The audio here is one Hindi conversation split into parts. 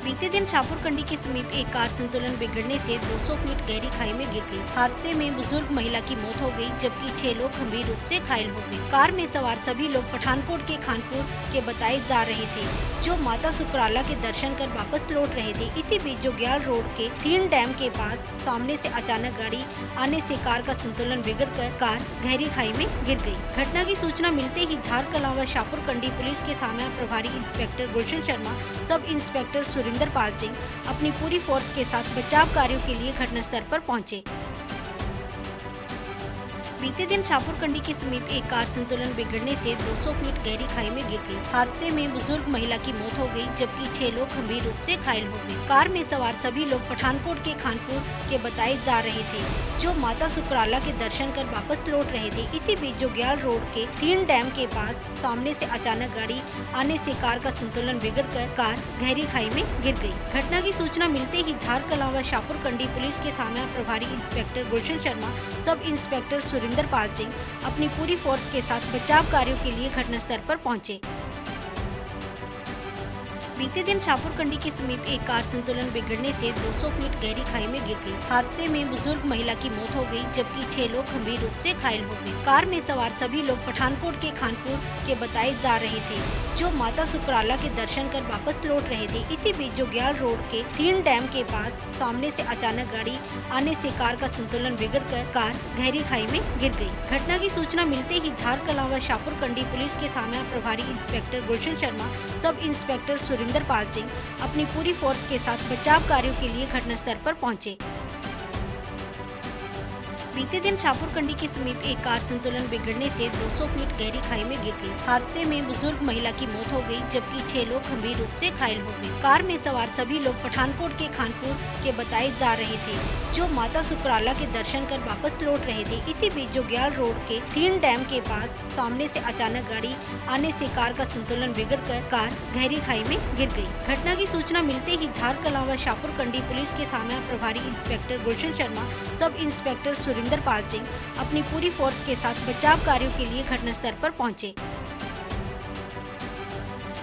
बीते दिन शाहपुरकंडी के समीप एक कार संतुलन बिगड़ने से 200 फीट गहरी खाई में गिर गई। हादसे में बुजुर्ग महिला की मौत हो गई, जबकि 6 लोग गंभीर रूप से घायल हो गए। कार में सवार सभी लोग पठानकोट के खानपुर के बताए जा रहे थे, जो माता सुकराला के दर्शन कर वापस लौट रहे थे। इसी बीच जोग्याल रोड के 3 डैम के पास सामने से अचानक गाड़ी आने से कार का संतुलन बिगड़कर कार गहरी खाई में गिर गई। घटना की सूचना मिलते ही धार कलां व शाहपुरकंडी पुलिस के थाना प्रभारी इंस्पेक्टर गुलशन शर्मा, सब इंस्पेक्टर सुरेंद्र पाल सिंह अपनी पूरी फोर्स के साथ बचाव कार्यों के लिए घटनास्थल पर पहुंचे। बीते दिन शाहपुरकंडी के समीप एक कार संतुलन बिगड़ने से 200 फीट गहरी खाई में गिर गई। हादसे में बुजुर्ग महिला की मौत हो गई, जबकि 6 लोग गंभीर रूप से घायल हो गए। कार में सवार सभी लोग पठानकोट के खानपुर के बताए जा रहे थे, जो माता सुकराला के दर्शन कर वापस लौट रहे थे। इसी बीच जोग्याल रोड के 3 डैम के पास सामने से अचानक गाड़ी आने से कार का संतुलन बिगड़कर कार गहरी खाई में गिर गई। घटना की सूचना मिलते ही धार कलां व शाहपुरकंडी पुलिस के थाना प्रभारी इंस्पेक्टर गुलशन शर्मा, सब इंस्पेक्टर सुरेंद्र पाल सिंह अपनी पूरी फोर्स के साथ बचाव कार्यों के लिए घटनास्थल पर पहुंचे। बीते दिन शाहपुरकंडी के समीप एक कार संतुलन बिगड़ने से 200 फीट गहरी खाई में गिर गई। हादसे में बुजुर्ग महिला की मौत हो गई, जबकि 6 लोग गंभीर रूप से घायल हो गए। कार में सवार सभी लोग पठानकोट के खानपुर के बताए जा रहे थे, जो माता सुकराला के दर्शन कर वापस लौट रहे थे। इसी बीच जोग्याल रोड के 3 डैम के पास सामने से अचानक गाड़ी आने से कार का संतुलन बिगड़कर कार गहरी खाई में गिर गई। घटना की सूचना मिलते ही धार कलां व शाहपुरकंडी पुलिस के थाना प्रभारी इंस्पेक्टर गुलशन शर्मा, सब इंस्पेक्टर सुरेंद्र पाल सिंह अपनी पूरी फोर्स के साथ बचाव कार्यों के लिए घटनास्थल पर पहुंचे। बीते दिन शाहपुरकंडी के समीप एक कार संतुलन बिगड़ने से 200 फीट गहरी खाई में गिर गई। हादसे में बुजुर्ग महिला की मौत हो गई, जबकि 6 लोग गंभीर रूप से घायल हो गए। कार में सवार सभी लोग पठानकोट के खानपुर के बताए जा रहे थे, जो माता सुकराला के दर्शन कर वापस लौट रहे थे। इसी बीच जोग्याल रोड के 3 डैम के पास सामने से अचानक गाड़ी आने से कार का संतुलन बिगड़कर कार गहरी खाई में गिर गई। घटना की सूचना मिलते ही धार कलां व शाहपुरकंडी पुलिस के थाना प्रभारी इंस्पेक्टर गुलशन शर्मा, सब इंस्पेक्टर सुरेंद्र पाल सिंह अपनी पूरी फोर्स के साथ बचाव कार्यों के लिए घटनास्थल पर पहुंचे।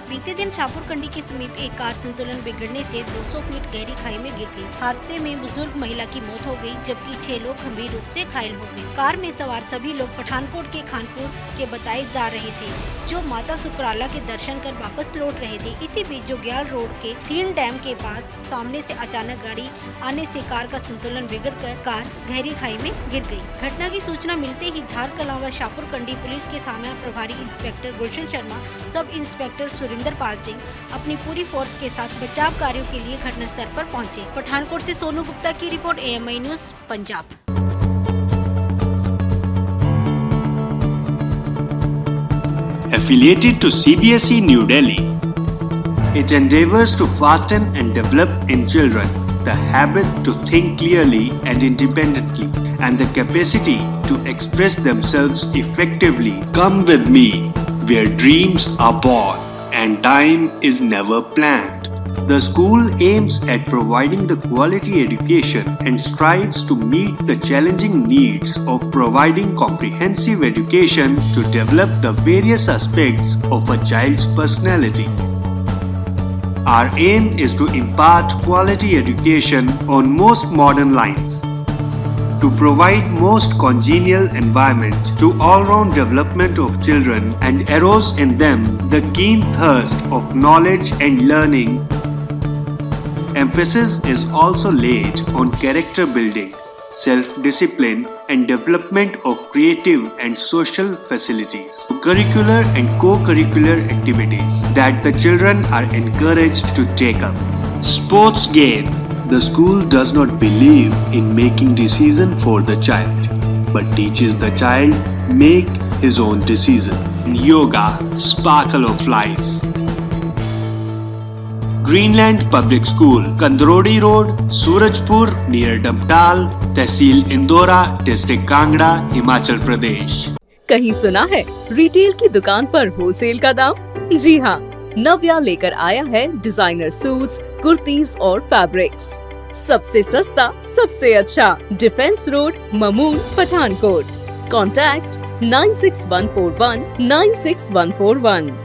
बीते दिन शाहपुरकंडी के समीप एक कार संतुलन बिगड़ने से 200 फीट गहरी खाई में गिर गई। हादसे में बुजुर्ग महिला की मौत हो गई, जबकि 6 लोग गंभीर रूप से घायल हो गए। कार में सवार सभी लोग पठानकोट के खानपुर के बताए जा रहे थे, जो माता सुकराला के दर्शन कर वापस लौट रहे थे। इसी बीच जोग्याल रोड के 3 डैम के पास सामने से अचानक गाड़ी आने से कार का संतुलन बिगड़कर कार गहरी खाई में गिर गई। घटना की सूचना मिलते ही धार कलां व शाहपुरकंडी पुलिस के थाना प्रभारी इंस्पेक्टर गुलशन शर्मा, सब इंस्पेक्टर सुरेंद्र पाल सिंह अपनी पूरी फोर्स के साथ बचाव कार्यों के लिए घटनास्थल पर पहुंचे। पठानकोट से सोनू गुप्ता की report, AMI news Punjab. Affiliated to CBSE New Delhi, it endeavors to fasten and develop in children the habit to think clearly and independently and the capacity to express themselves effectively. Come with me where dreams are born and time is never planned. The school aims at providing the quality education and strives to meet the challenging needs of providing comprehensive education to develop the various aspects of a child's personality. Our aim is to impart quality education on most modern lines, to provide most congenial environment to all-round development of children and arouse in them the keen thirst of knowledge and learning. Emphasis is also laid on character building, self-discipline and development of creative and social facilities, curricular and co-curricular activities that the children are encouraged to take up. Sports game. The school does not believe in making decision for the child, but teaches the child make his own decision. Yoga, sparkle of life. Greenland Public School, Kandrodi Road, Surajpur near Damtal, tehsil Indora, district Kangra, Himachal Pradesh. कहीं सुना है रिटेल की दुकान पर होलसेल का दाम? जी हाँ, नव्या लेकर आया है डिजाइनर सूट्स, कुर्तीज और फैब्रिक्स। सबसे सस्ता, सबसे अच्छा, defence road, Mamun, Pathankot. Contact 96141 96141।